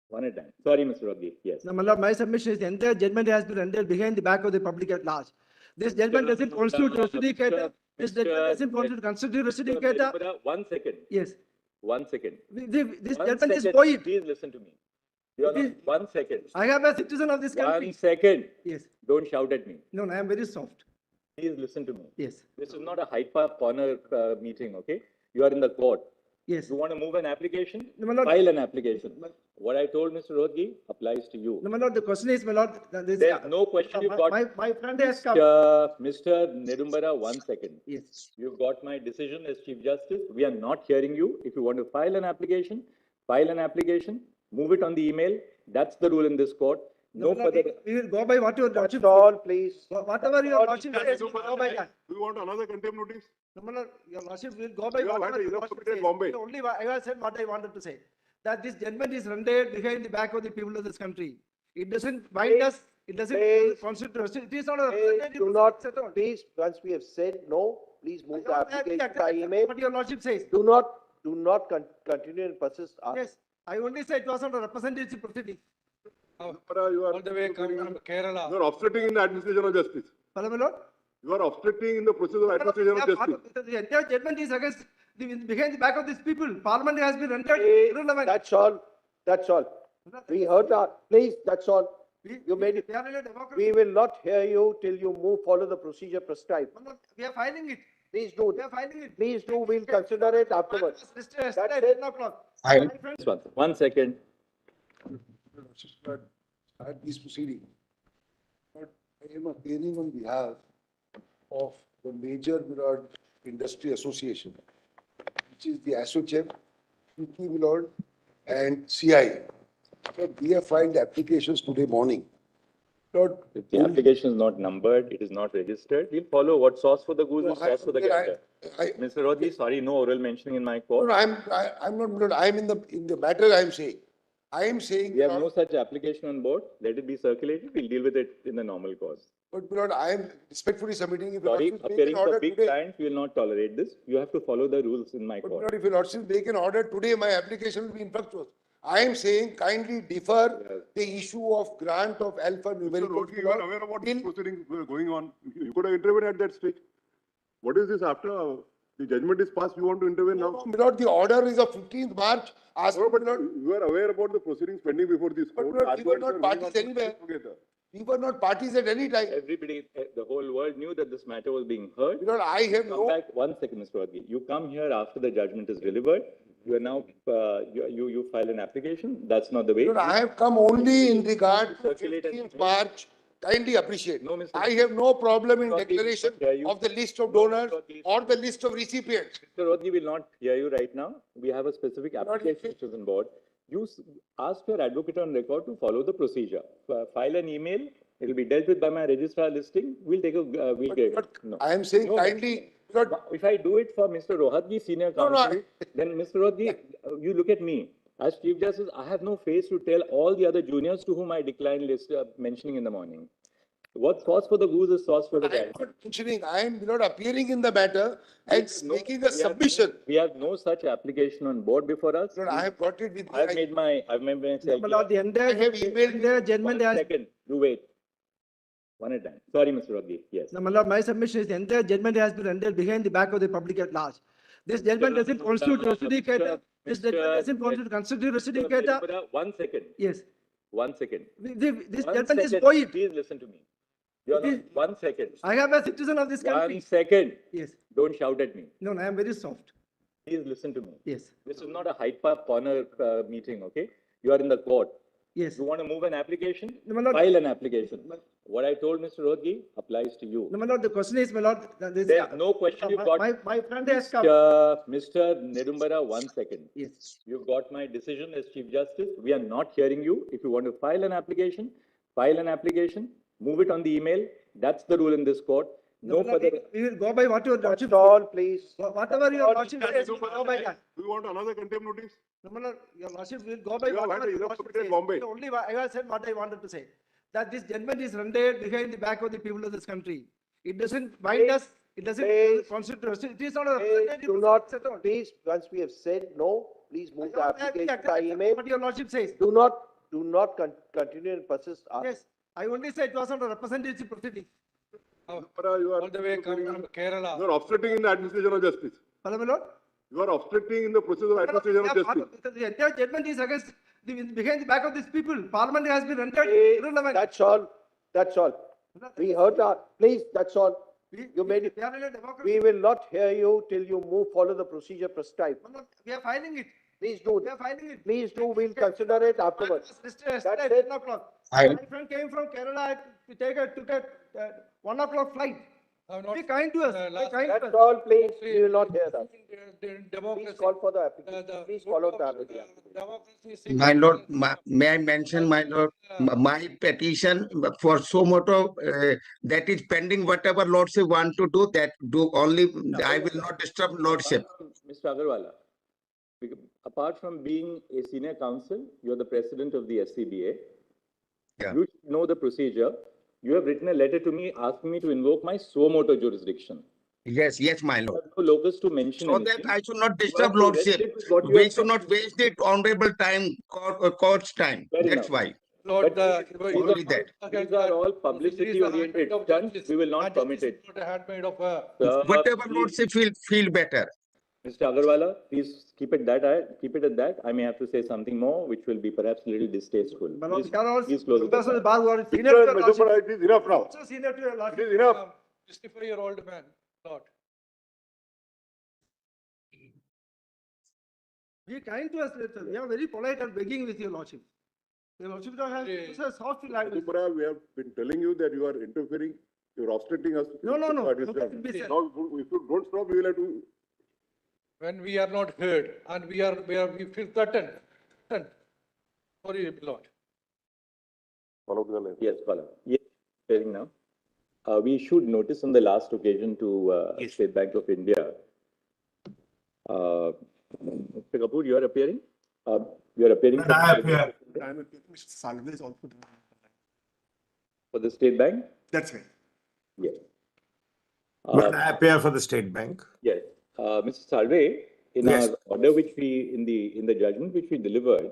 One at a time. Sorry, Mr. Rodgi. Yes. No, my lord, my submission is the entire judgment has been rendered behind the back of the public at large. This judgment doesn't constitute justificator. This judgment doesn't constitute justificator. One second. Yes. 1 second. This One judgment is second. void. Please listen to me. You are not, 1 second. I am a citizen of this country. 1 second. Yes. Don't shout at me. No, I am very soft. Please listen to me. Yes. This is not a Hyde Park corner meeting, okay? You are in the court. Yes. You want to move an application? No, my lord. File an application. What I told Mr. Rodgi applies to you. No, my lord, the question is, my lord, There's no question you've got. My friend has come. Mr. Nedumbara, 1 second. Yes. You've got my decision as Chief Justice. We are not hearing you. If you want to file an application, move it on the email. That's the rule in this court. No further. We will go by what your lordship. All, please. Whatever your lordship says, we will go by that. Do you want another contempt notice? No, my lord, your lordship will go by You have whatever had your enough lordship in says. Bombay. Only I have said what I wanted to say. That this judgment is rendered behind the back of the people of this country. It doesn't bind us. It doesn't constitute. It is not a representative. Do not, at all. please, once we have said no, please move the I application by email. What your lordship says. Do not continue and persist. Yes, I only said it was not a representative proceeding. You are, All the way coming from Kerala. you are obstructing in the administration of justice. Pardon, my lord? You are obstructing in the process of administration of justice. The entire judgment is against behind the back of these people. Parliament has been rendered Hey, irrelevant. that's all. That's all. We heard that. Please, that's all. You made it. We are in a democracy. We will not hear you till you follow the procedure prescribed. My lord, we are filing it. Please do. We are filing it. Please do. We'll consider it afterwards. Yesterday That's at it. 10 o'clock. I- My friend- 1 second. Start these proceedings. But I am appearing on behalf of the major Milord Industry Association, which is the ASSOCHAM, PT Milord and CI. So we have filed applications today morning. Lord, If the application is not numbered, it is not registered, we'll follow what sauce for the goose is sauce for the gander. Mr. Rodgi, sorry, no oral mentioning in my court. I'm not, Milord, I'm in the matter I'm saying. I am saying. We have no such application on board. Let it be circulated. We'll deal with it in the normal course. But Milord, I am respectfully submitting. If Sorry, Lordship make appearing an for order big today- clients, we will not tolerate this. You have to follow the rules in my But court. Milord, if your Lordship make an order today, my application will be infructuous. I am saying kindly defer the issue of grant of alpha Mr. numerical. Rodgi, you are aware of what these proceedings were going on. You could have intervened at that stage. What is this after the judgment is passed, you want to intervene now? Milord, the order is of 15th March. Ask, No, but Milord, you are aware about the proceedings pending before this But court. Milord, we were not Arguments are parties going on anywhere. together. we were not parties at any time. Everybody, the whole world knew that this matter was being heard. Milord, I have Come no, back 1 second, Mr. Rodgi. You come here after the judgment is delivered. You are now, you file an application. That's not the way. Milord, I have come only in regard to Circulate and- 15th March. Kindly appreciate. No, Mr. I have no problem in Rodgi, declaration hear you. of the list of donors Rodgi. or the list of recipients. Mr. Rodgi will not hear you right now. We have a specific application which is on board. You ask your advocate on record to follow the procedure. File an email. It will be dealt with by my registrar listing. We'll take a, we'll get it. No. I am saying No, kindly, Milord, If I do it for Mr. Rohatgi, senior No, no, counsel, then Mr. Rohatgi, you look at me. As Chief Justice, I have no face to tell all the other juniors to whom I declined list mentioning in the morning. What sauce for the goose is sauce for the I am gander. not mentioning, I am not appearing in the matter and No, making a submission. We have no such application on board before us. Milord, I have got it with me. I've made my My lord, the entire, I have emailed entire judgment has. Second, you wait. One at a time. Sorry, Mr. Rodgi. Yes. No, my lord, my submission is the entire judgment has been rendered behind the back of the public at large. This judgment doesn't constitute justificator. This judgment doesn't constitute justificator. 1 second. Yes. 1 second. This 1 judgment is second. void. Please listen to me. You are not, 1 second. I am a citizen of this 1 country. second. Yes. Don't shout at me. No, I am very soft. Please listen to me. Yes. This is not a Hyde Park corner meeting, okay? You are in the court. Yes. You want to move an application? No, my lord. File an application. What I told Mr. Rodgi applies to you. No, my lord, the question is, my lord, There's no question you've got. my friend has come. Mr. Nedumbara, 1 second. Yes. You've got my decision as Chief Justice. We are not hearing you. If you want to file an application, move it on the email. That's the rule in this court. No my lord, further. we will go by what your lordship. That's all, please. Whatever your lordship says, we will go by that. Do you want another contempt notice? No, my lord, your lordship will go by You have whatever had your enough lordship in says. Bombay. Only I have said what I wanted to say. That this judgment is rendered behind the back of the people of this country. It doesn't bind us. It doesn't Please. constitute. It is not a Please representative do not, at all. please, once we have said no, please move the I application accept by email. what your lordship says. Do do not continue and persist. Yes, I only said it was not a representative proceeding. You are All the way coming from Kerala. You are obstructing in the administration of justice. Madam, my lord? You are obstructing in the process of administration of justice. The entire judgment is against, behind the back of these people. Parliament has been rendered Hey, irrelevant. that's all. That's all. We heard please, that's all. You made it. We are in a democracy. We will not hear you till you follow the procedure prescribed. Madam, we are filing it. Please do. We are filing it. Please do. We'll consider it afterwards. Yesterday That's at it. 10 o'clock. I- My friend came from Kerala to took a 1 o'clock flight. I'm not- Be kind to us. Be last- kind to That's us. all, please. We will not hear that. In Please democracy. call for the the- application. the Please good follow of, the application. democracy My lord, signals- may I mention, my lord, my petition for so moto that is pending. Whatever lordship want to do, that do only. I will not disturb lordship. Mr. Agarwala, apart from being a senior counsel, you're the president of the SCBA. Yeah. You should know the procedure. You have written a letter to me asking me to invoke my suo moto jurisdiction. Yes, yes, my You lord. have no locus to mention So anything. that I should not You disturb have to lordship. restrict with what you We have should not said. waste it honorable time, court's time. Fair That's enough. why. Lord, Only that. These are all publicity-oriented stunts. We will not permit it. Not a handmaid of Sir, Whatever please, lordship feel better. Mr. Agarwala, please keep it at that. I may have to say something more, which will be perhaps a little distasteful. My lord, Please, we cannot- please close it. members of the bar who are senior to your Mr. lordship. It is enough now. Also senior to your It lordship. is enough. 64-year-old man, Lord. Be kind to us, later. We are very polite and begging with your lordship. Your lordship don't have, Yeah. it's a soft language. Mr. We have been telling you that you are interfering, you are obstructing us. No, no, no. What is Look at done. it, be said. Now, if you don't stop, we will have to. When we are not heard and we feel threatened. Sorry, Lord. Follow the line. Yes, Pala. Yes, hearing now. We issued notice on the last occasion to State Bank of India. Mr. Kapoor, you are appearing? You are appearing for I the State appear. Bank Mr. Salve is also there. for the State Bank? That's right. Yes. But I appear for the State Bank. Yes. Mr. Salve, in Yes. our order which we, in the judgment which we delivered,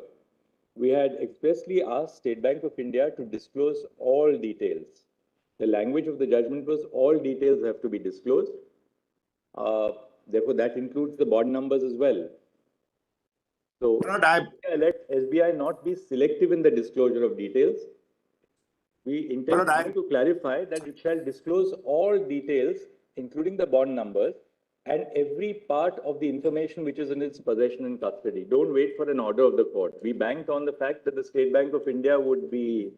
we had expressly asked State Bank of India to disclose all details. The language of the judgment was all details have to be disclosed. Therefore, that includes the bond numbers as well. So, But I, let SBI not be selective in the disclosure of details. We intend But I- to clarify that it shall disclose all details, including the bond numbers, and every part of the information which is in its possession and custody. Don't wait for an order of the court. We banked on the fact that the State Bank of India would be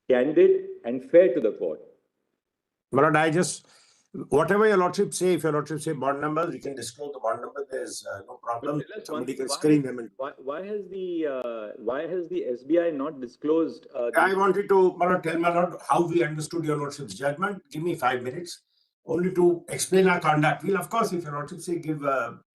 candid and fair to the court. but I just, whatever your lordship say, if your lordship say bond numbers, we can disclose the bond number. There's no problem. Tell us Somebody one- can why- screen them. And Why has the SBI not disclosed? I wanted to, my lord, tell my lord how we understood your lordship's judgment. Give me 5 minutes only to explain our conduct. We'll, of course, if your lordship say give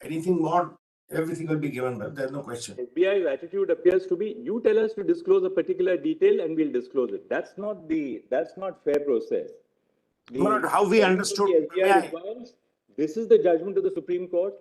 anything more, everything will be given, but there's no question. SBI's attitude appears to be, you tell us to disclose a particular detail and we'll disclose it. That's not fair process. My lord, how we understood, The may SBI I- requires, this is the judgment of the Supreme Court.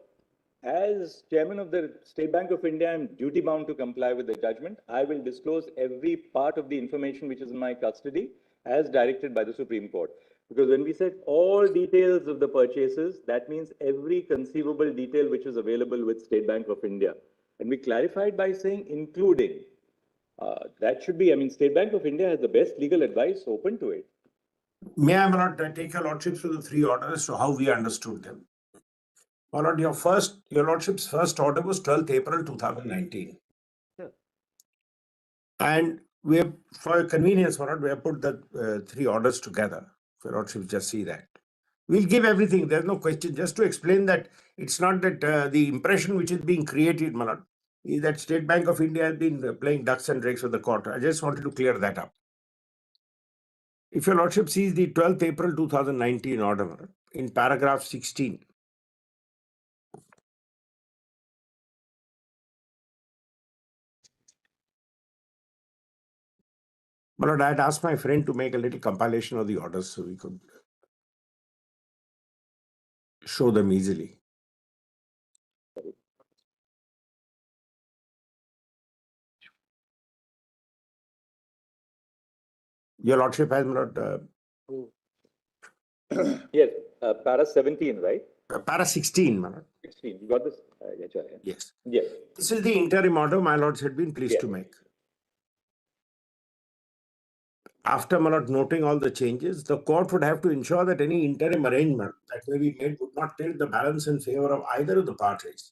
As chairman of the State Bank of India, I'm duty bound to comply with the judgment. I will disclose every part of the information which is in my custody as directed by the Supreme Court. Because when we said all details of the purchases, that means every conceivable detail which is available with State Bank of India. And we clarified by saying including. That should be, I mean, State Bank of India has the best legal advice open to it. May I, my lord, take your lordship through the 3 orders, so how we understood them? My lord, your lordship's first order was 12th April 2019. Yeah. And we have, for convenience, my lord, we have put the 3 orders together. If your lordship just see that. We'll give everything, there's no question. Just to explain that it's not that the impression which is being created, my lord, is that State Bank of India has been playing ducks and drakes with the court. I just wanted to clear that up. If your lordship sees the 12th April 2019 order in paragraph 16, my lord, I had asked my friend to make a little compilation of the orders so we could show them easily. Your Lordship has not, Yes, para 17, right? para 16, my lord. 16, you got this? Yes. Yes. This is the interim order my lords had been pleased to Yes. make. After my lord noting all the changes, the court would have to ensure that any interim arrangement that may be made would not tilt the balance in favor of either of the parties,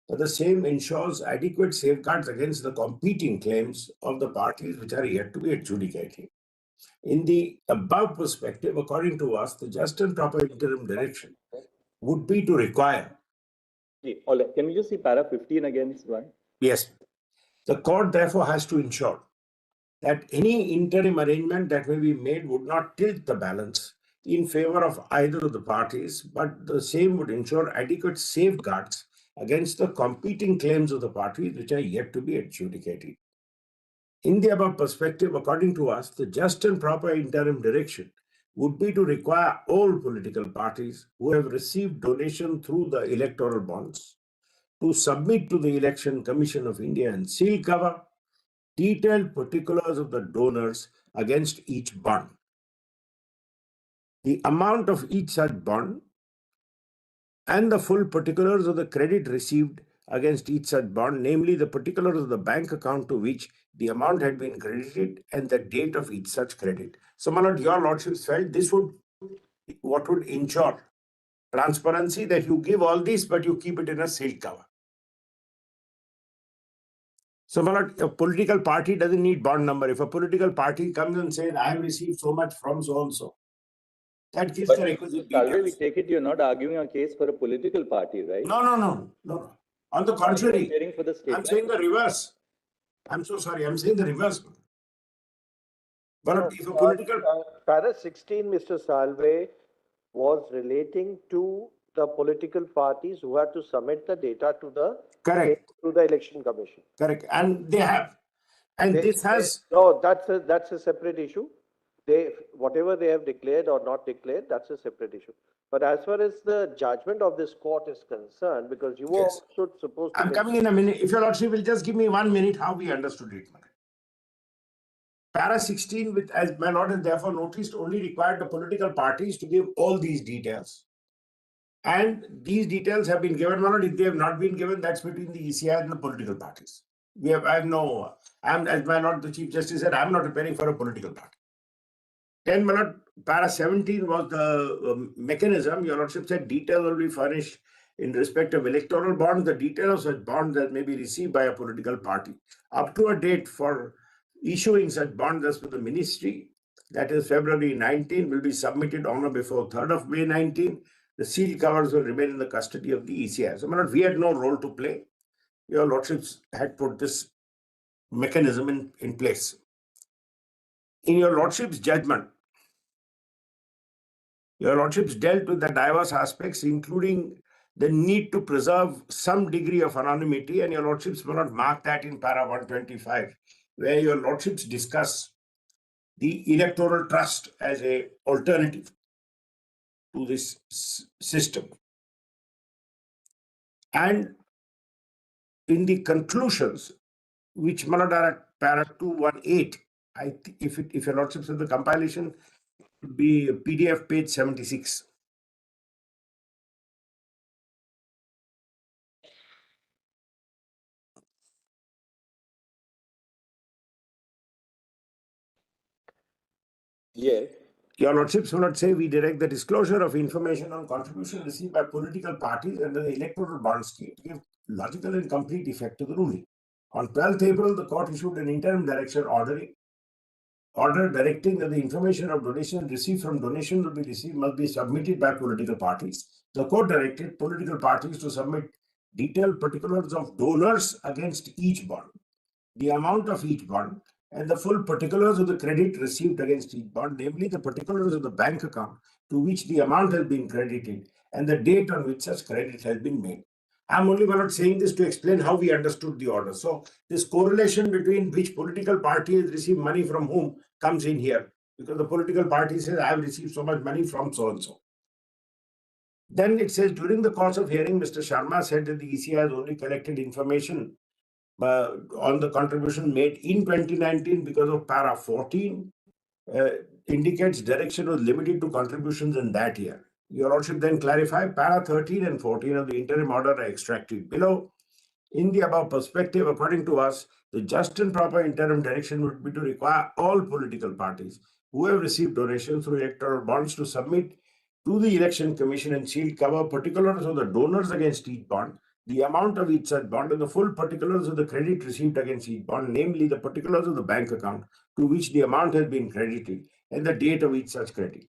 but the same ensures adequate safeguards against the competing claims of the parties which are yet to be adjudicated. In the above perspective, according to us, the just and proper interim direction would be to require. All right. Can we just see para 15 again, one? Yes. The court therefore has to ensure that any interim arrangement that may be made would not tilt the balance in favor of either of the parties, but the same would ensure adequate safeguards against the competing claims of the parties which are yet to be adjudicated. In the above perspective, according to us, the just and proper interim direction would be to require all political parties who have received donation through the electoral bonds to submit to the Election Commission of India and seal cover detailed particulars of the donors against each bond. The amount of each such bond and the full particulars of the credit received against each such bond, namely the particulars of the bank account to which the amount had been credited and the date of each such credit. So, my lord, your lordships felt this would what would ensure transparency, that you give all this, but you keep it in a sealed cover. So, my lord, a political party doesn't need bond number. If a political party comes and says, I have received so much from so and so, that gives the requisite Salve, we details. take it you're not arguing a case for a political party, right? No. On the contrary, Caring for the state. I'm saying the reverse. I'm so sorry. I'm saying the reverse. But if a political Para 16, Mr. Salve, was relating to the political parties who had to submit the data to the correct, to the election commission. correct, and they have, and this has no, that's a separate issue. They whatever they have declared or not declared, that's a separate issue. But as far as the judgment of this court is concerned, because you Yes. were also supposed to. I'm coming in a minute. If your lordship will just give me 1 minute, how we understood it. Para 16, with as my lord has therefore noticed, only required the political parties to give all these details. And these details have been given, my lord. If they have not been given, that's between the ECI and the political parties. As my lord, the Chief Justice said, I'm not preparing for a political party. Then, my lord, para 17 was the mechanism. Your lordship said details will be furnished in respect of electoral bonds, the details of such bonds that may be received by a political party. Up to a date for issuing such bonds as per the ministry, that is February 19, will be submitted on or before 3rd of May 19. The sealed covers will remain in the custody of the ECI. So, my lord, we had no role to play. Your lordships had put this mechanism in place. In your lordship's judgment, your lordships dealt with the diverse aspects, including the need to preserve some degree of anonymity, and your lordships will not mark that in para 125, where your lordships discuss the electoral trust as a alternative to this system. And in the conclusions, which are at para 218, if your lordships have the compilation, it would be PDF page 76. Yes. Your lordships will not say we direct the disclosure of information on contribution received by political parties under the electoral bond scheme to give logical and complete effect to the ruling. On 12th April, the court issued an interim direction order directing that the information of donation received from donation must be submitted by political parties. The court directed political parties to submit detailed particulars of donors against each bond, the amount of each bond, and the full particulars of the credit received against each bond, namely the particulars of the bank account to which the amount has been credited and the date on which such credit has been made. I'm only not saying this to explain how we understood the order. So this correlation between which political party has received money from whom comes in here, because the political party says, I have received so much money from so-and-so. Then it says, during the course of hearing, Mr. Sharma said that the ECI has only collected information on the contribution made in 2019 because of para 14 indicates direction was limited to contributions in that year. Your Lordship then clarify para 13 and 14 of the interim order are extracted below. In the above perspective, according to us, the just and proper interim direction would be to require all political parties who have received donations through electoral bonds to submit to the Election Commission and shield cover particulars of the donors against each bond, the amount of each such bond, and the full particulars of the credit received against each bond, namely the particulars of the bank account to which the amount has been credited and the date of each such credit.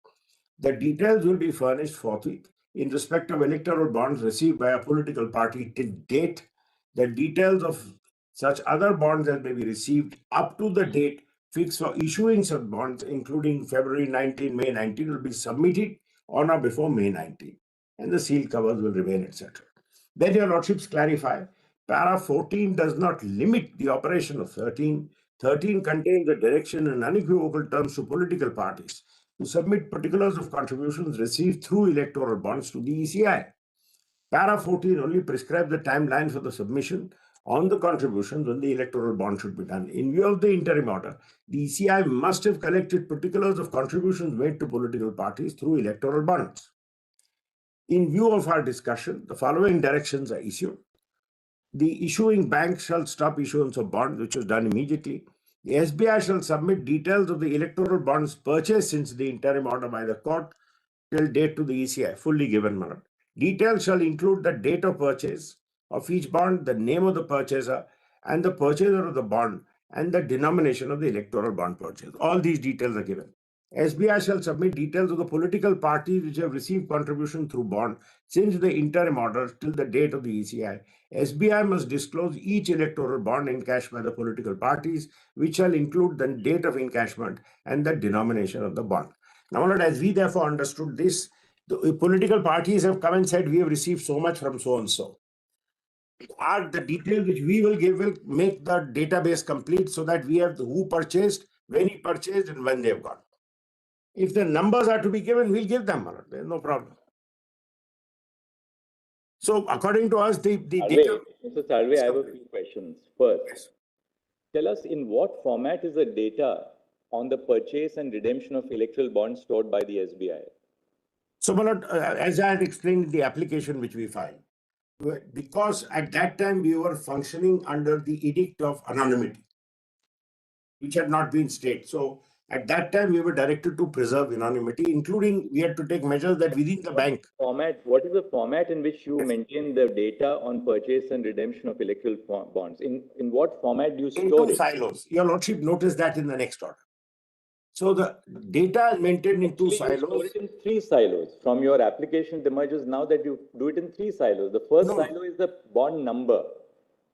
The details will be furnished forthwith in respect of electoral bonds received by a political party till date. The details of such other bonds as may be received up to the date fixed for issuing such bonds, including February 19, May 19, will be submitted on or before May 19, and the seal covers will remain, etc. Then your Lordships clarify, para 14 does not limit the operation of 13. 13 contains the direction in unequivocal terms to political parties to submit particulars of contributions received through electoral bonds to the ECI. Para 14 only prescribes the timeline for the submission on the contributions when the electoral bond should be done. In view of the interim order, the ECI must have collected particulars of contributions made to political parties through electoral bonds. In view of our discussion, the following directions are issued. The issuing bank shall stop issuance of bonds, which was done immediately. The SBI shall submit details of the electoral bonds purchased since the interim order by the court till date to the ECI, fully given, my lord. Details shall include the date of purchase of each bond, the name of the purchaser, and the purchaser of the bond, and the denomination of the electoral bond purchase. All these details are given. SBI shall submit details of the political parties which have received contribution through bond since the interim order till the date of the ECI. SBI must disclose each electoral bond encashed by the political parties, which shall include the date of encashment and the denomination of the bond. Now, as we therefore understood this, the political parties have come and said, we have received so much from so and so. The details which we will give will make the database complete so that we have who purchased, when he purchased, and when they have got. If the numbers are to be given, we'll give them. There's no problem. So, according to us, the data. Mr. Salve, I have a few questions. First, Yes. tell us in what format is the data on the purchase and redemption of electoral bonds stored by the SBI? So, as I had explained in the application which we filed, because at that time we were functioning under the edict of anonymity, which had not been stayed. So, at that time we were directed to preserve anonymity, including we had to take measures that within the bank. What is the format in which you maintain the data on purchase and redemption of electoral bonds? In what format do you In store two it? silos. Your Lordship noticed that in the next order. So the data is maintained in two Actually, you store silos. it in 3 silos. From your application, it emerges now that you do it in 3 silos. The first No. silo is the bond number.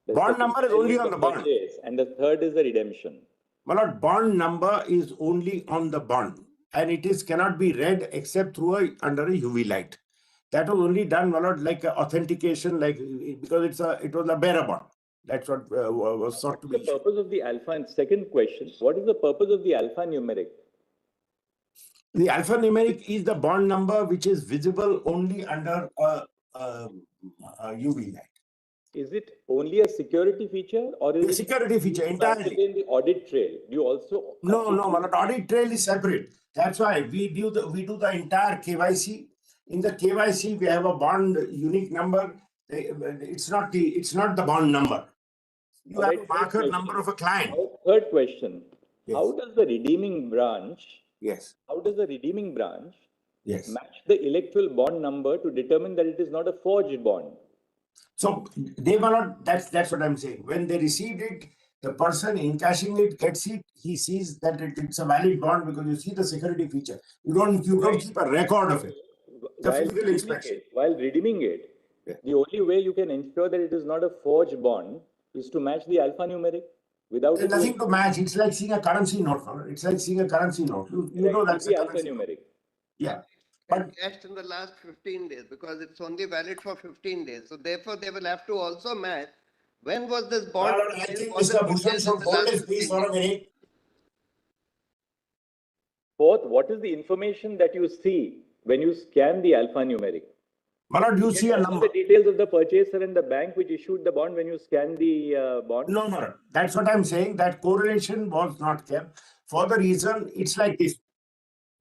The Bond second number is silo only on the bond. purchase, and the third is the redemption. My lord, bond number is only on the bond, and it cannot be read except through under a UV light. That was only done, my lord, like authentication, because it was a bearer bond. That's what was sought to be. What's the purpose of the alpha? And second question, what is the purpose of the alphanumeric? The alphanumeric is the bond number which is visible only under a UV light. Is it only a security feature, or is A security feature entirely. in the audit trail? Do you also? No, my lord, audit trail is separate. That's why we do the entire KYC. In the KYC, we have a bond unique number. It's not the bond number. You have a marker number of a client. Third question. Yes. How does the redeeming branch? Yes. How does the redeeming branch Yes. match the electoral bond number to determine that it is not a forged bond? So they were not. That's what I'm saying. When they received it, the person encashing it gets it. He sees that it's a valid bond because you see the security feature. You don't keep a record of it. The physical inspection. While redeeming it, Yeah. the only way you can ensure that it is not a forged bond is to match the alphanumeric. Without There's nothing to match. It's like seeing a currency note. It's like seeing a currency note. You know that's the a currency note. alphanumeric. Yeah. And cashed in the last 15 days because it's only valid for 15 days. So therefore, they will have to also match when was this bond. I think Mr. Bhushan should hold his peace for a minute. Fourth, what is the information that you see when you scan the alphanumeric? My lord, you see a All number. the details of the purchaser and the bank which issued the bond when you scan the bond? No, my lord. That's what I'm saying. That correlation was not kept for the reason it's like this.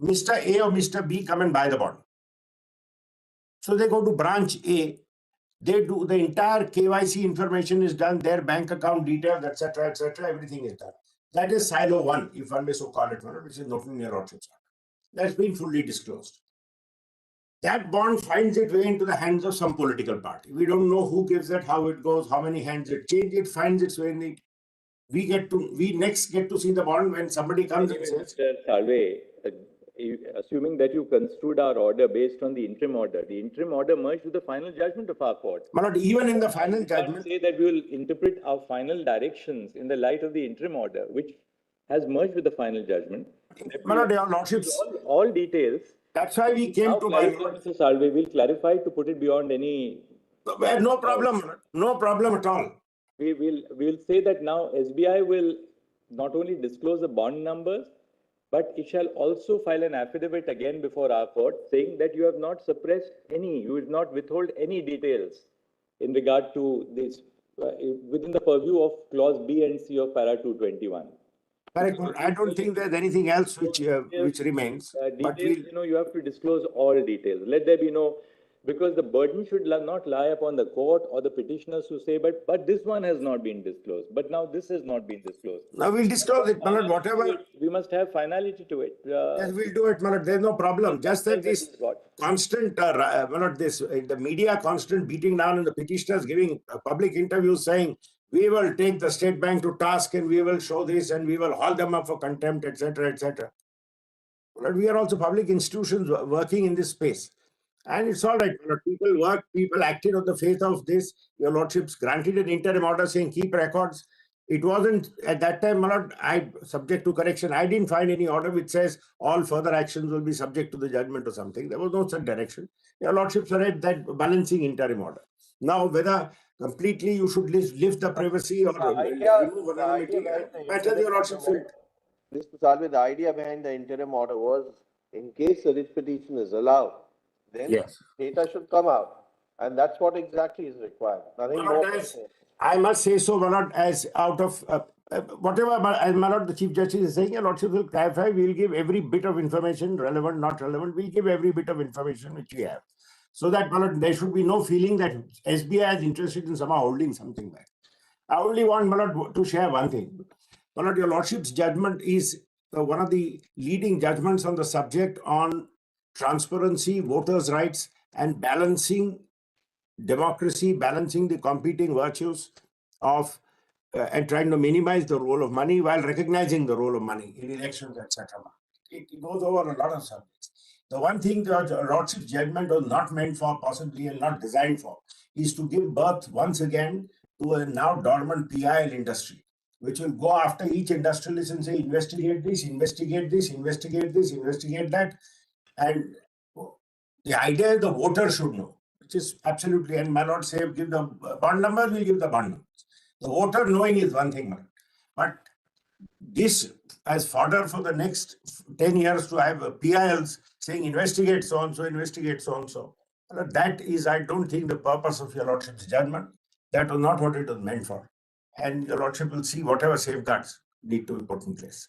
Mr. A or Mr. B come and buy the bond. So they go to branch A. They do the entire KYC information is done, their bank account details, etc., etc. Everything is done. That is silo one, if one may so call it, which is nothing near Orchard's. That's been fully disclosed. That bond finds its way into the hands of some political party. We don't know who gives it, how it goes, how many hands it changes. It finds its way in the. We next get to see the bond when somebody comes and says. Mr. Salve, assuming that you construed our order based on the interim order merged with the final judgment of our court. My lord, even in the final You can't judgment. say that we will interpret our final directions in the light of the interim order, which has merged with the final judgment. My lord, your lordships. All details. That's why we came Now to my clarify, lord. Mr. Salve, we'll clarify to put it beyond any. No problem, no problem at all. We'll say that now SBI will not only disclose the bond numbers, but it shall also file an affidavit again before our court saying that you have not suppressed any, you will not withhold any details in regard to this within the purview of clause B and C of para 221. Correct. I don't think there's anything else which remains. But Details, you have to disclose all details. Let there be no, because the burden should not lie upon the court or the petitioners to say, but this one has not been disclosed. But now this has not been disclosed. Now we'll disclose it, Malad, whatever. We must have finality to it. Yes, we'll do it, Malad. There's no problem. Just that this constant, Malad, this the media constant beating down and the petitioners giving public interviews saying, we will take the state bank to task and we will show this and we will haul them up for contempt, etc., etc. But we are also public institutions working in this space. And it's all right. People work, people acted on the faith of this. Your lordships granted an interim order saying keep records. It wasn't at that time, my lord, subject to correction. I didn't find any order which says all further actions will be subject to the judgment or something. There was no such direction. Your lordships are at that balancing interim order. Now, whether completely you should lift the privacy or remove anonymity, matters your lordship felt. Mr. Salve, the idea behind the interim order was in case a writ petition is allowed, then Yes. data should come out. And that's what exactly is required. Nothing more. I must say so, my lord, as out of whatever, as my lord, the Chief Justice is saying, your lordship will clarify, we will give every bit of information, relevant, not relevant, we'll give every bit of information which we have. So that, my lord, there should be no feeling that SBI is interested in somehow holding something back. I only want, my lord, to share one thing. My lord, your lordship's judgment is one of the leading judgments on the subject on transparency, voters' rights, and balancing democracy, balancing the competing virtues of and trying to minimize the role of money while recognizing the role of money in elections, etc. It goes over a lot of subjects. The one thing the lordship's judgment was not meant for, possibly, and not designed for, is to give birth once again to a now dormant PIL industry, which will go after each industrialist and say, investigate this, investigate this, investigate this, investigate that. And the idea is the voter should know, which is absolutely, and may not say give the bond number, we'll give the bond numbers. The voter knowing is one thing, but this as fodder for the next 10 years to have PILs saying investigate so and so, investigate so and so. That is, I don't think, the purpose of your lordship's judgment. That was not what it was meant for. And your lordship will see whatever safeguards need to be put in place.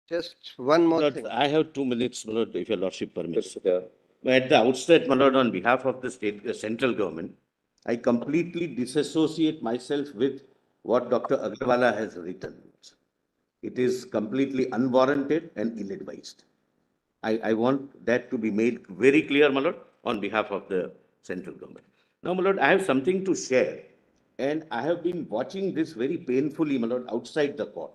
Just one more thing. I have 2 minutes, my lord, if your lordship permits. At the outset, my lord, on behalf of the central government, I completely disassociate myself with what Dr. Agarwala has written. It is completely unwarranted and ill-advised. I want that to be made very clear, my lord, on behalf of the central government. Now, my lord, I have something to share, and I have been watching this very painfully, my lord, outside the court.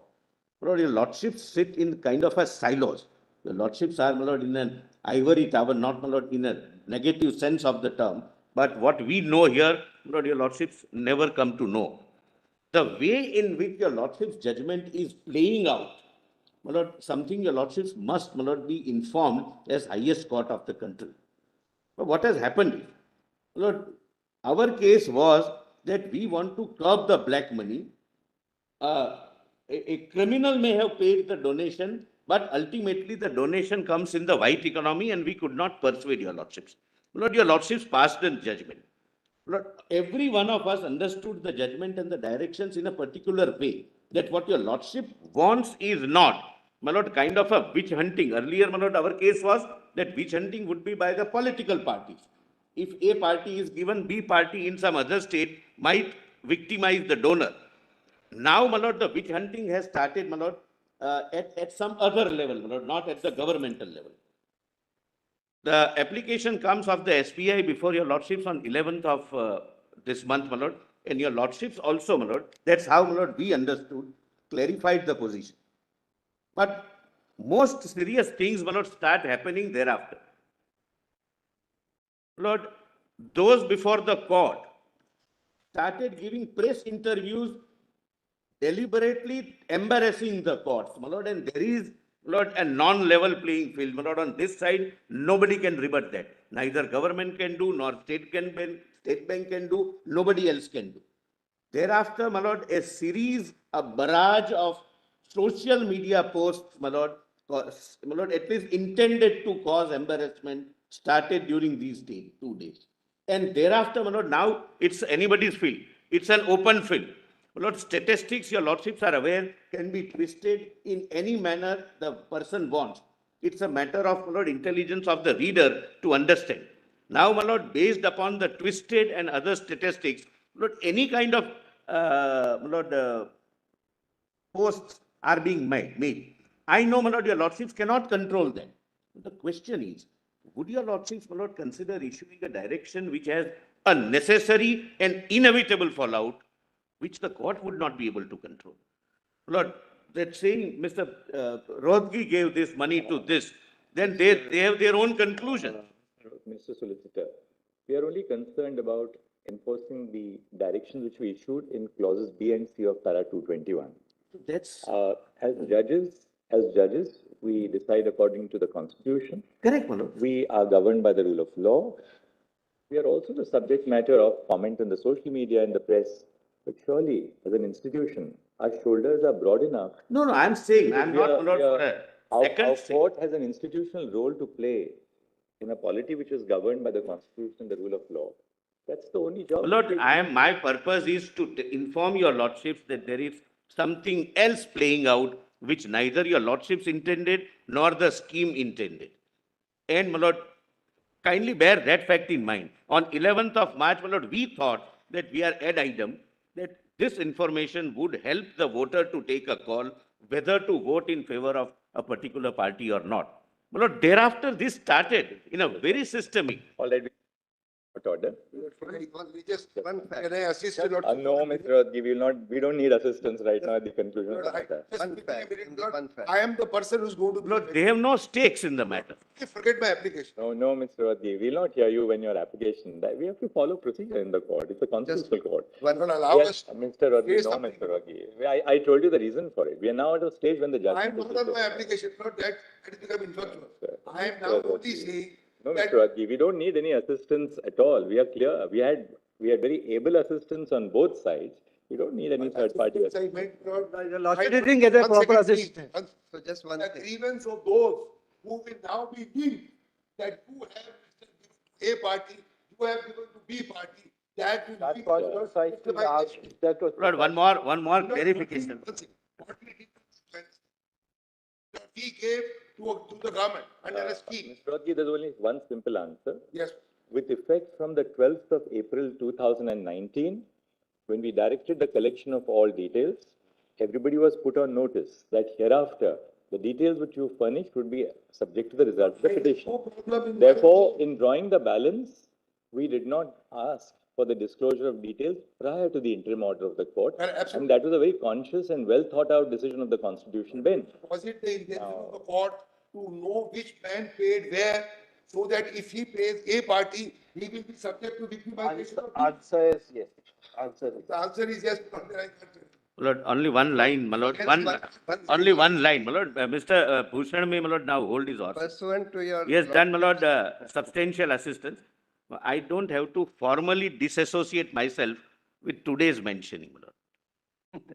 My lord, your lordships sit in kind of a silos. Your lordships are, my lord, in an ivory tower, not, my lord, in a negative sense of the term. But what we know here, my lord, your lordships never come to know. The way in which your lordship's judgment is playing out, my lord, something your lordships must, my lord, be informed as highest court of the country. But what has happened? My lord, our case was that we want to curb the black money. A criminal may have paid the donation But ultimately, the donation comes in the white economy and we could not persuade your lordships. Lord, your lordships passed a judgment. Lord, every one of us understood the judgment and the directions in a particular way, that what your lordship wants is not, my lord, kind of a witch hunting. Earlier, my lord, our case was that witch hunting would be by the political parties. If A party is given, B party in some other state might victimize the donor. Now, my lord, the witch hunting has started, my lord, at some other level, my lord, not at the governmental level. The application comes of the SBI before your lordships on 11th of this month, my lord, and your lordships also, my lord. That's how, my lord, we understood, clarified the position. But most serious things, my lord, start happening thereafter. Lord, those before the court started giving press interviews deliberately embarrassing the courts, my lord, and there is, my lord, a non-level playing field, my lord. On this side, nobody can rebut that. Neither government can do, nor state bank can do, nobody else can do. Thereafter, my lord, a barrage of social media posts, my lord, at least intended to cause embarrassment, started during these 2 days. And thereafter, my lord, now it's anybody's field. It's an open field. My lord, statistics, your lordships are aware, can be twisted in any manner the person wants. It's a matter of, my lord, intelligence of the reader to understand. Now, my lord, based upon the twisted and other statistics, Lord, any kind of posts are being made. I know, my lord, your lordships cannot control that. The question is, would your lordships, my lord, consider issuing a direction which has a necessary and inevitable fallout, which the court would not be able to control? Lord, that saying Mr. Rodgi gave this money to this, then they have their own conclusion. Mr. Solicitor, we are only concerned about enforcing the directions which we issued in clauses B and C of para 221. That's As judges, we decide according to the Constitution. correct, my lord. We are governed by the rule of law. We are also the subject matter of comment in the social media and the press. But surely, as an institution, our shoulders are broad enough. No, I'm saying, I'm We not, are- my lord, we are- for a Our second saying. court has an institutional role to play in a polity which is governed by the Constitution and the rule of law. That's the only job. Lord, my purpose is to inform your lordships that there is something else playing out which neither your lordships intended nor the scheme intended. And, my lord, kindly bear that fact in mind. On 11th of March, my lord, we thought that we are ad idem, that this information would help the voter to take a call whether to vote in favor of a particular party or not. My lord, thereafter, this started in a very systemic. All right. What order? One fact. Can I assist you, Lord? No, Mr. Rodgi, we don't need assistance right now at the conclusion of the matter. One fact, one fact. I am the person who's going to. Lord, they have no stakes in the matter. Forget my application. No, Mr. Rodgi, we'll not hear you when your application, we have to follow procedure in the court. It's a constitutional court. One Will allow Yes, us. Mr. Rodgi, Say no, something. Mr. Rodgi. I told you the reason for it. We are now at a stage when the I am judgment not is. on my application, not that it become infirmous. Sir, I am Mr. now Rodgi. only saying No, that. Mr. Rodgi, we don't need any assistance at all. We are clear. We had very able assistance on both sides. We don't need any third party. I meant, Lord, Your lordship didn't get a One proper second, please. assistance. So just one The thing. grievance of those who will now be deemed that you have given to A party, you have given to B party, that will That be. was precisely asked, that was. Lord, one more clarification. What we did was that we gave to the government under a scheme. Mr. Rodgi, there's only one simple answer. Yes. With effect from the 12th of April 2019, when we directed the collection of all details, everybody was put on notice that hereafter, the details which you furnished would be subject to the result of the petition. No problem in. Therefore, in drawing the balance, we did not ask for the disclosure of details prior to the interim order of the court. Absolutely. And that was a very conscious and well thought out decision of the Constitution bench. Was it the intention of the court to know which man paid where, so that if he pays A party, he will be subject to victimization of B? Answer is yes. Answer is. The answer is yes. Not that I can't tell. Lord, only one line, my lord. Only one line, my lord. Mr. Bhushan may, my lord, now hold his horse. Pursuant to your. He has done, my lord, substantial assistance. I don't have to formally disassociate myself with today's mentioning, my lord.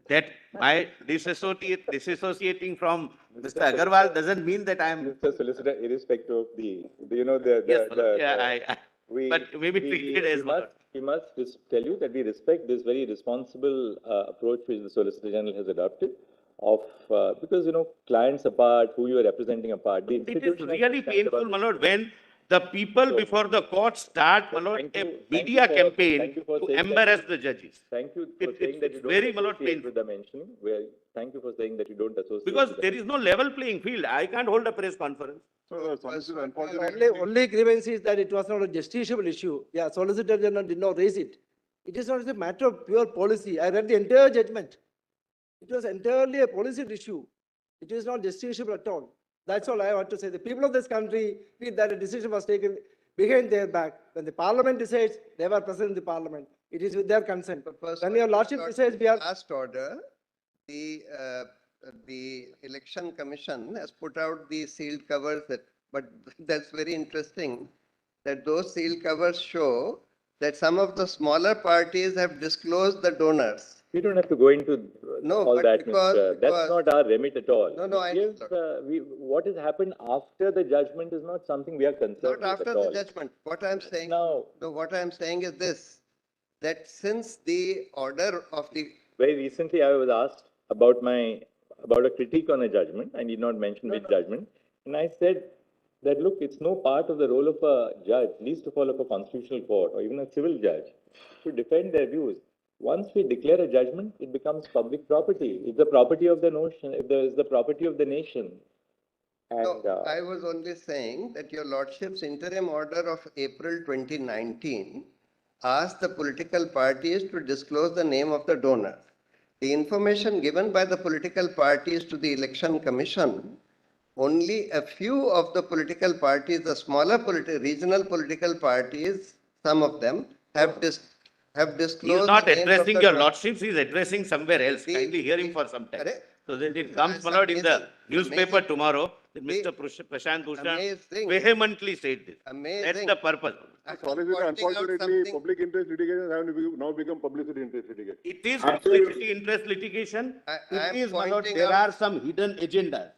That my disassociating from Mr. Agarwal doesn't mean that I'm, Mr. Solicitor, irrespective of the, yes, Malord, yeah, we, but maybe treated as Malord. we must just tell you that we respect this very responsible approach which the Solicitor General has adopted of, because, clients apart, who you are representing apart. The It is institution has really to stand painful, above my this. lord, when the people So- before the court start, my So lord, thank a you- media campaign thank you for to saying that embarrass you- the judges. Thank you for saying that you It's don't very, my lord, associate painful. with the mentioning. Thank you for saying that you don't associate. Because with the there is no level playing field. I can't hold a press conference. So, solicitor, unfortunately. Only grievance is that it was not a justiciable issue. Yeah, Solicitor General did not raise it. It is not a matter of pure policy. I read the entire judgment. It was entirely a policy issue. It is not justiciable at all. That's all I want to say. The people of this country feel that a decision was taken behind their back. When the parliament decides, they were present in the parliament. It is with their consent. When your lordship decides, we are. Last order, the election commission has put out the sealed covers, but that's very interesting that those sealed covers show that some of the smaller parties have disclosed the donors. We don't have to go into No, all but that, because- Mr. That's because- not our remit at all. No, I know, What has happened after the judgment is not something we are concerned Not with after at the all. judgment. What I'm saying, Now, no, what I'm saying is this, that since the order of the, very recently, I was asked about about a critique on a judgment. I need not mention which judgment. And I said that, look, it's no part of the role of a judge, least of all of a constitutional court or even a civil judge, to defend their views. Once we declare a judgment, it becomes public property. It's the property of the nation. It's the property of the nation. And no, I was only saying that your lordship's interim order of April 2019 asked the political parties to disclose the name of the donor. The information given by the political parties to the election commission, only a few of the political parties, the smaller regional political parties, some of them have He disclosed. is not the names of addressing the your donors. lordships, he is addressing somewhere else. Kindly hear him for some time. Correct. So that it comes, That's my lord, in the amazing. newspaper Amazing. tomorrow, that The- Mr. Prashant Bhushan Amazing. vehemently said this. That's Amazing. the purpose. I'm Solicitor, pointing out unfortunately, something. public interest litigation have now become publicity interest litigation. It is Absolutely. publicity interest litigation. I It am is, my lord, pointing there out are some hidden agendas.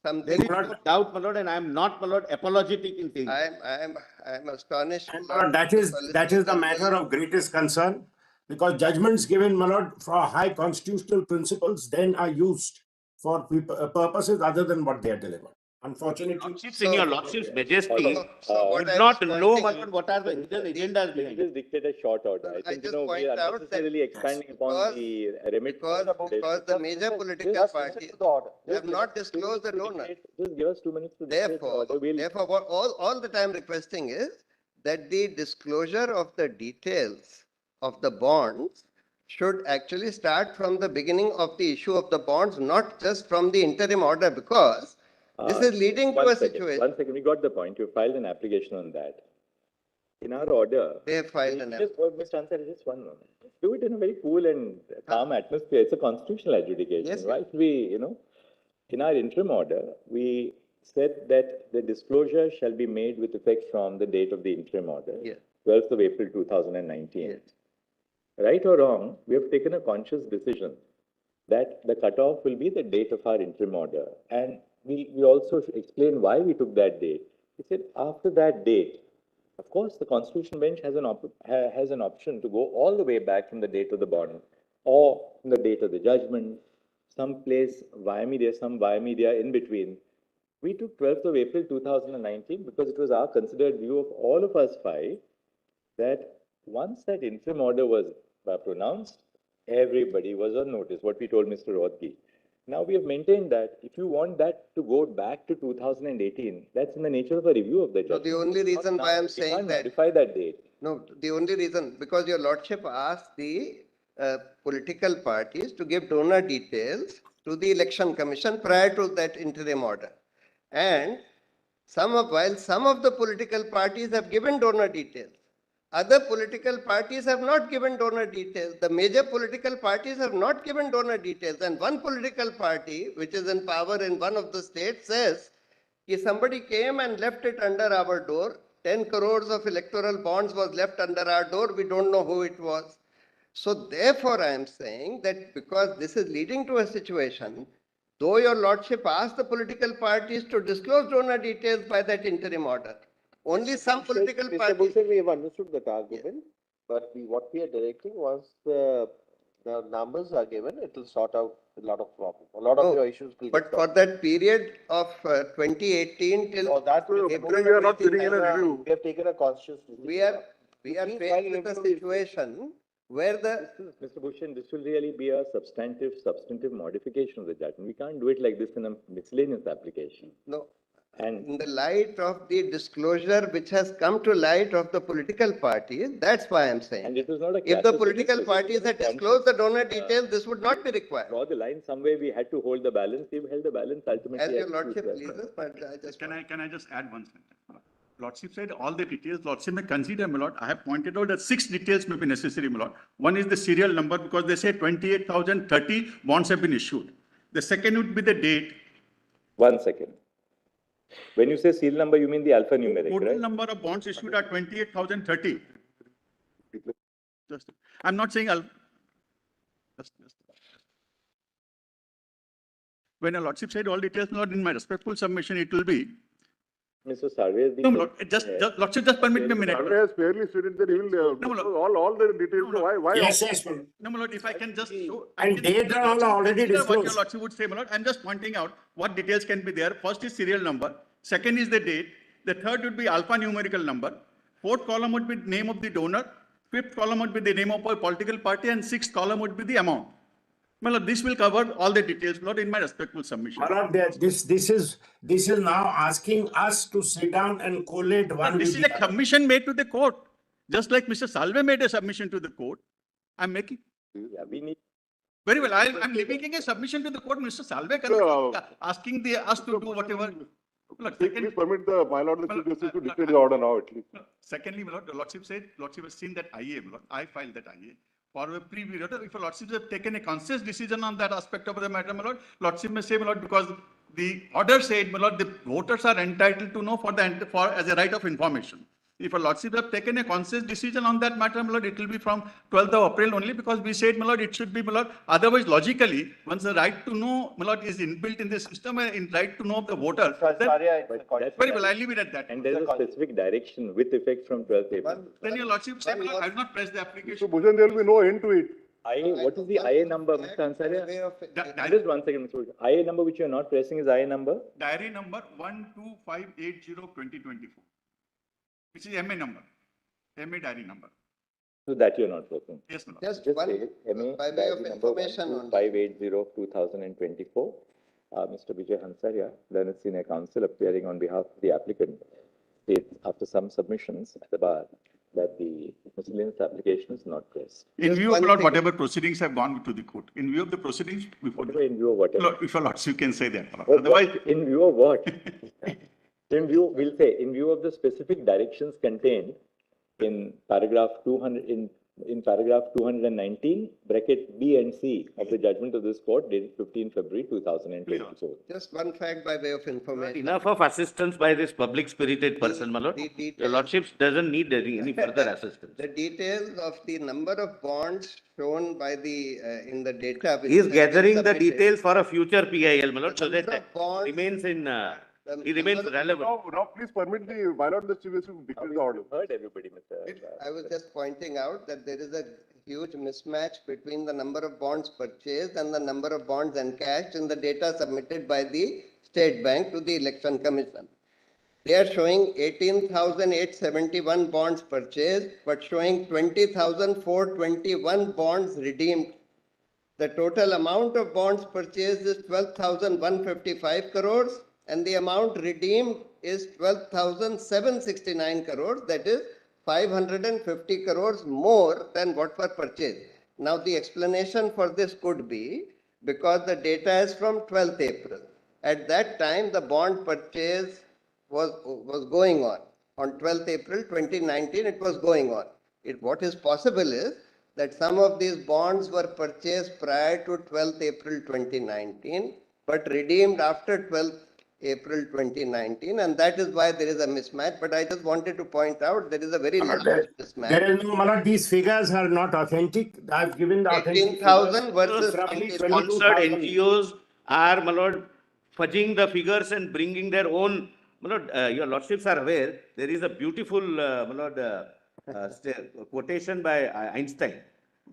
Something, There is no doubt, my lord, and I am not, my lord, apologetic in saying. I'm astonished. And my lord, that is the matter of greatest concern, because judgments given, my lord, for high constitutional principles then are used for purposes other than what they are delivered. Unfortunately, Lordships, in your lordship's majesty, So what would I not was know, pointing my out- lord, what are the hidden agendas we behind. just dictate a short order. I I think, just we point are out that unnecessarily expanding upon the remit. Because the major political Just parties listen to the order. have not disclosed the donor. Just give us 2 minutes to dictate the Therefore, order. what all that I'm requesting is that the disclosure of the details of the bonds should actually start from the beginning of the issue of the bonds, not just from the interim order, because this is leading to a situation. 1 second, we got the point. You filed an application on that. In our order. They have filed an Mr. Ansari, just one moment. Do it in a very cool and calm atmosphere. It's a constitutional adjudication. Yes, Why should we, in our interim order, we said that the disclosure shall be made with effect from the date of the interim order. Yes. 12th of April 2019. Yes. Right or wrong, we have taken a conscious decision that the cutoff will be the date of our interim order. And we also explain why we took that date. We said after that date, of course, the Constitution Bench has an option to go all the way back from the date of the bond or from the date of the judgment, some place via media, some via media in between. We took 12th of April 2019 because it was our considered view of all of us five that once that interim order was pronounced, everybody was on notice, what we told Mr. Rodgi. Now we have maintained that if you want that to go back to 2018, that's in the nature of a review of the So judgment. the only reason why I'm We saying can't that, modify that date. no, the only reason, because your lordship asked the political parties to give donor details to the election commission prior to that interim order. And while some of the political parties have given donor details, other political parties have not given donor details. The major political parties have not given donor details. And one political party, which is in power in one of the states, says, if somebody came and left it under our door, 10 crores of electoral bonds was left under our door, we don't know who it was. So therefore, I am saying that because this is leading to a situation, though your lordship asked the political parties to disclose donor details by that interim order, only some political Mr. parties. Bhushan, we have understood that argument, but what we are directing, once the numbers are given, it will sort out a lot of problems. A lot of No, your issues will get But for solved. that period of 2018 till Oh, that's So, April we are not sitting in a 2019, review. We have taken a conscious decision. we are You please faced file with a review. situation where the Mr. Bhushan, this will really be a substantive modification of the judgment. We can't do it like this in a miscellaneous application. no, And in the light of the disclosure which has come to light of the political parties, that's why I'm saying. it was not a If the classical political disclosure, parties it was had conscious. disclosed the donor details, this would not be required. Draw the line somewhere, we had to hold the balance, we've held the balance ultimately. As your as lordship choose. pleases, but I just. Can I just add one sentence? Lordship said all the details, Lordship may consider, my lord. I have pointed out that 6 details may be necessary, my lord. One is the serial number because they say 28,030 bonds have been issued. The second would be the date. 1 second. When you say serial number, you mean the alphanumeric, Total right? number of bonds issued are 28,030. Just, I'm not saying just. When a lordship said all details, my lord, in my respectful submission, it will be. Mr. Sarve, No, my lord, lordship, just permit me a minute. Survey has fairly stated that he will, No, Lord. all the details, No, so Lord. why? Yes, No, my lord, if I can just show. And I can- date are all already consider what your disclosed. lordship would say, my lord. I'm just pointing out what details can be there. First is serial number. Second is the date. The third would be alphanumerical number. Fourth column would be name of the donor. Fifth column would be the name of a political party. And sixth column would be the amount. My lord, this will cover all the details, my lord, in my respectful submission. My lord, this is now asking us to sit down and collate one This with is a the other. submission made to the court. Just like Mr. Salve made a submission to the court. I'm making. Yeah, we need. Very well, I'm making a submission to the court, Mr. Salve, asking us to do whatever. Look, Please permit my lord, the Well, chief justice to dictate the order now at least. Secondly, my lord, the lordship said, lordship has seen that IA, my lord, I filed that IA. For a preview, if a lordship have taken a conscious decision on that aspect of the matter, my lord, lordship may say, my lord, because the order said, my lord, the voters are entitled to know as a right of information. If a lordship have taken a conscious decision on that matter, my lord, it will be from 12th of April only because we said, my lord, it should be, my lord. Otherwise, logically, once the right to know, my lord, is inbuilt in the system, in right to know of the voter, then, very well, I'll leave it at that. And there is a specific direction with effect from 12th April. Then your lordship said, my lord, I will not press the So application. Bhushan, there will be no end to it. What is the IA number, Mr. Ansaria? Just 1 second, Mr. Bhushan. IA number which you are not pressing is IA number? Diary number 12580-2024, which is MA number, MA diary number. So that you are not pressing. Yes, my lord. Just Just one, say it. MA by way diary of number information on. 12580-2024. Mr. Vijay Hansaria, learned senior counsel appearing on behalf of the applicant, states after some submissions at the bar that the miscellaneous application is not pressed. In Just view of, one my lord, thing. whatever proceedings have gone to the court, in view of the proceedings before, Whatever in view of whatever. Lord, if your lords, you can say that. my lord. What- Otherwise, In view of what? In view, we'll say, in view of the specific directions contained in paragraph 200, in paragraph 219, bracket B and C of the judgment of this court dated 15 February 2024. Just one fact by way of information. Enough of assistance by this public spirited person, my lord. The details- Your lordship doesn't need any further assistance. The details of the number of bonds shown by the, in the data. which He is has been gathering the submitted, details for a future PIL, my lord, so The that number of bonds- remains in, the he remains number of- relevant. Now, please permit the, my lord, the chief justice to dictate the order. Heard everybody, Mr. I was just pointing out that there is a huge mismatch between the number of bonds purchased and the number of bonds encashed in the data submitted by the State Bank to the Election Commission. They are showing 18,871 bonds purchased, but showing 20,421 bonds redeemed. The total amount of bonds purchased is 12,155 crores and the amount redeemed is 12,769 crores. That is 550 crores more than what were purchased. Now the explanation for this could be because the data is from 12th April. At that time, the bond purchase was going on. On 12th April 2019, it was going on. What is possible is that some of these bonds were purchased prior to 12th April 2019, but redeemed after 12th April 2019, and that is why there is a mismatch. But I just wanted to point out there is a very large mismatch. There is no, Malad, these figures are not authentic. I've given the authentic 18,000 figures. versus It's roughly 20,000. Sponsored 22,000. NGOs are, my lord, fudging the figures and bringing their own. My lord, your lordships are aware, there is a beautiful, my lord, quotation by Einstein,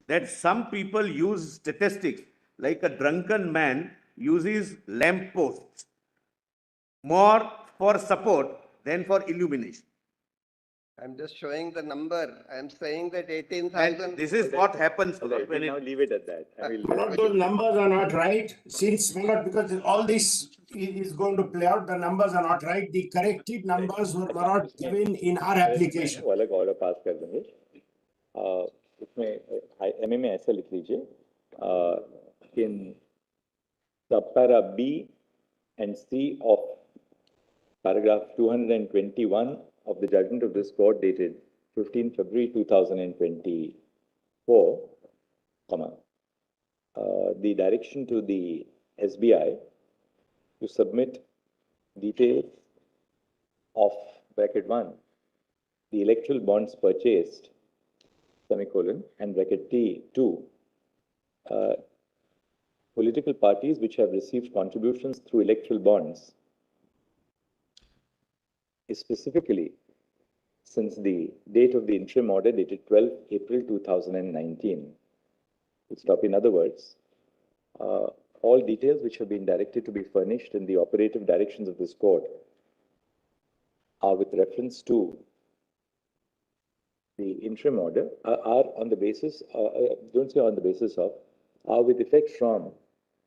that some people use statistics like a drunken man uses lamp posts more for support than for illumination. I'm just showing the number. I'm saying that And 18,000. this is what happens All right, when we'll now it, leave it at that. I will. Malad, those numbers are not right. Since, Malad, because all this is going to play out, the numbers are not right. The corrected numbers were not given in our application. वो अलग order pass कर देंगे. इसमें MA में ऐसा लिख लीजिए. In subpara B and C of paragraph 221 of the judgment of this court dated 15 February 2024, the direction to the SBI to submit details of bracket 1, the electoral bonds purchased, semicolon, and bracket T2, political parties which have received contributions through electoral bonds, specifically since the date of the interim order dated 12 April 2019. Stop. In other words, all details which have been directed to be furnished in the operative directions of this court are with reference to the interim order, are on the basis, don't say on the basis of, are with effect from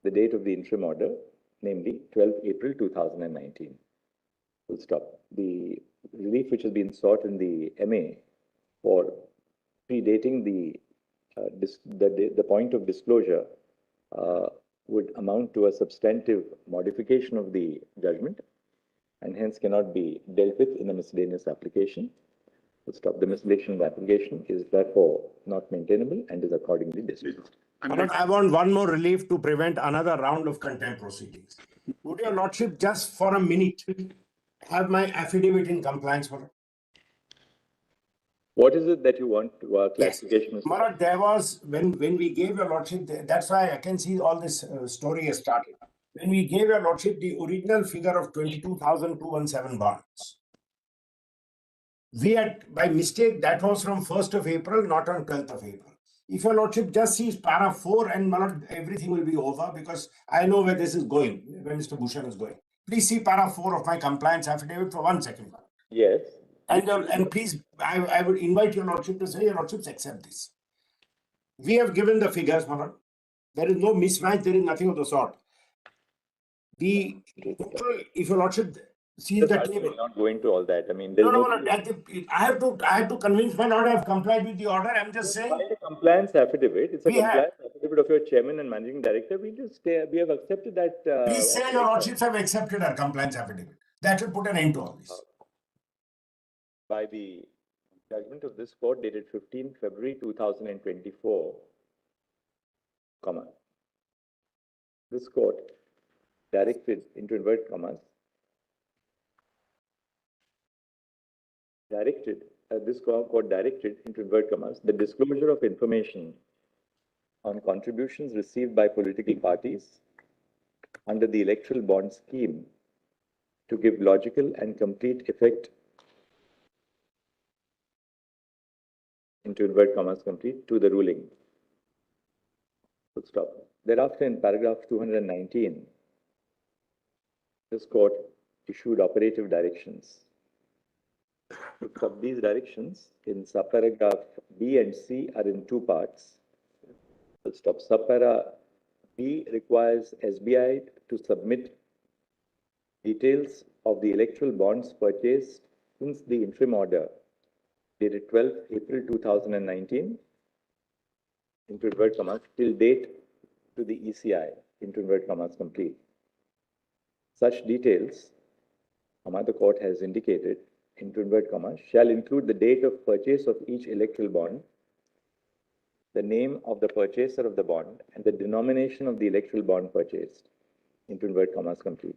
the date of the interim order, namely 12 April 2019. Full stop. The relief which has been sought in the MA for predating the point of disclosure would amount to a substantive modification of the judgment and hence cannot be dealt with in a miscellaneous application. Full stop. The miscellaneous application is therefore not maintainable and is accordingly dismissed. Malad, I want one more relief to prevent another round of contempt proceedings. Would your lordship just for a minute have my affidavit in compliance, Malad? What is it that you want clarification? Yes. Malad, there was, when we gave your lordship, that's why I can see all this story has started. When we gave your lordship the original figure of 22,217 bonds, we had, by mistake, that was from 1st of April, not on 12th of April. If your lordship just sees para 4 and Malad, everything will be over because I know where this is going, where Mr. Bhushan is going. Please see para 4 of my compliance affidavit for 1 second. Yes. And please, I would invite your lordship to say, your lordships accept this. We have given the figures, Malad. There is no mismatch, there is nothing of the sort. The total, if your lordship sees the table. Not go into all that. I mean, No, I have to convince my lord I have complied with the order. I'm just saying. File a compliance affidavit. It's a compliance affidavit of your chairman and managing director. We have accepted that. Please say your lordships have accepted our compliance affidavit. That will put an end to all this. By the judgment of this court dated 15 February 2024, this court directed, into inverted commas, this court directed, into inverted commas, the disclosure of information on contributions received by political parties under the electoral bond scheme to give logical and complete effect, into inverted commas, complete, to the ruling. Full stop. Thereafter, in paragraph 219, this court issued operative directions. These directions in subparagraph B and C are in two parts. Full stop. Subpara B requires SBI to submit details of the electoral bonds purchased since the interim order dated 12 April 2019, into inverted commas, till date to the ECI, into inverted commas, complete. Such details, the court has indicated, into inverted commas, shall include the date of purchase of each electoral bond, the name of the purchaser of the bond, and the denomination of the electoral bond purchased, into inverted commas, complete.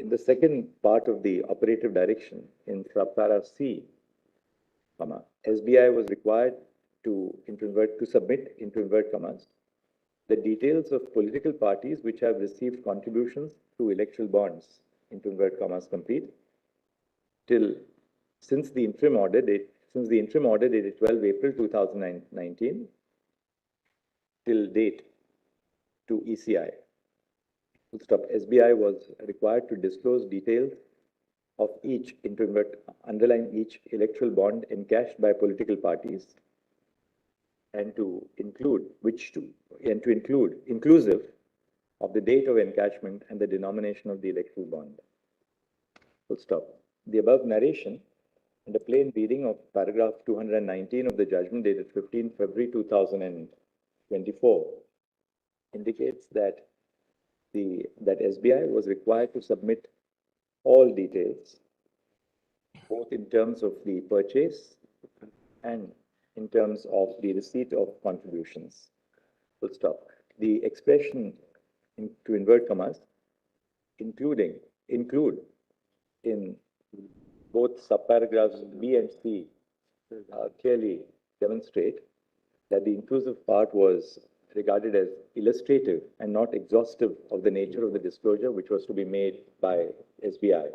in the second part of the operative direction in subpara C, SBI was required to submit into invert commas the details of political parties which have received contributions through electoral bonds into invert commas complete since the interim order dated 12 April 2019 till date to ECI. Full stop. SBI was required to disclose details of each underline each electoral bond encashed by political parties and to include inclusive of the date of encashment and the denomination of the electoral bond. Full stop. The above narration and a plain reading of paragraph 219 of the judgment dated 15 February 2024 indicates that SBI was required to submit all details, both in terms of the purchase and in terms of the receipt of contributions. Full stop. The expression to invert commas, include in both subparagraphs B and C clearly demonstrate that the inclusive part was regarded as illustrative and not exhaustive of the nature of the disclosure which was to be made by SBI.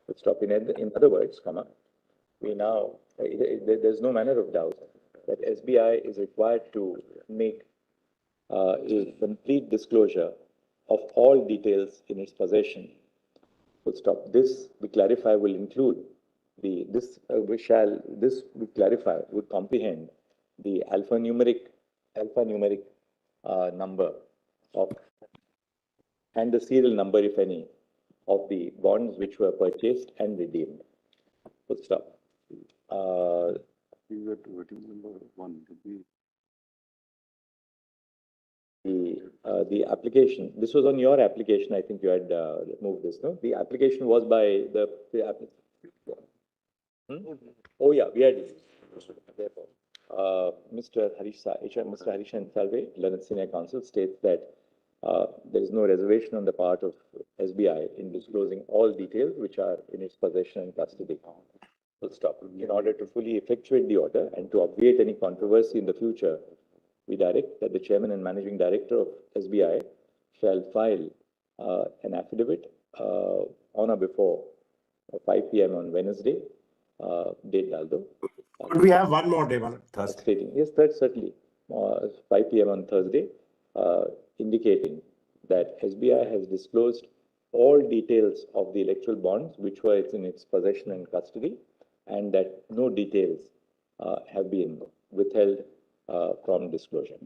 Let's stop. In other words, we now, there's no manner of doubt that SBI is required to make a complete disclosure of all details in its possession. Full stop. This, we clarify, will include would comprehend the alphanumeric number of and the serial number, if any, of the bonds which were purchased and redeemed. Full stop. The application, this was on your application, I think you had moved this, no? The application was by the Oh yeah, we had therefore. Mr. Harish and Salve, London Senior Counsel, states that there is no reservation on the part of SBI in disclosing all details which are in its possession and custody. Full stop. In order to fully effectuate the order and to obviate any controversy in the future, we direct that the Chairman and Managing Director of SBI shall file an affidavit on or before 5 p.m. on Wednesday, date daldo. Could we have one more day, Thursday? Stating, yes, certainly. 5 p.m. on Thursday, indicating that SBI has disclosed all details of the electoral bonds which were in its possession and custody, and that no details have been withheld from disclosure.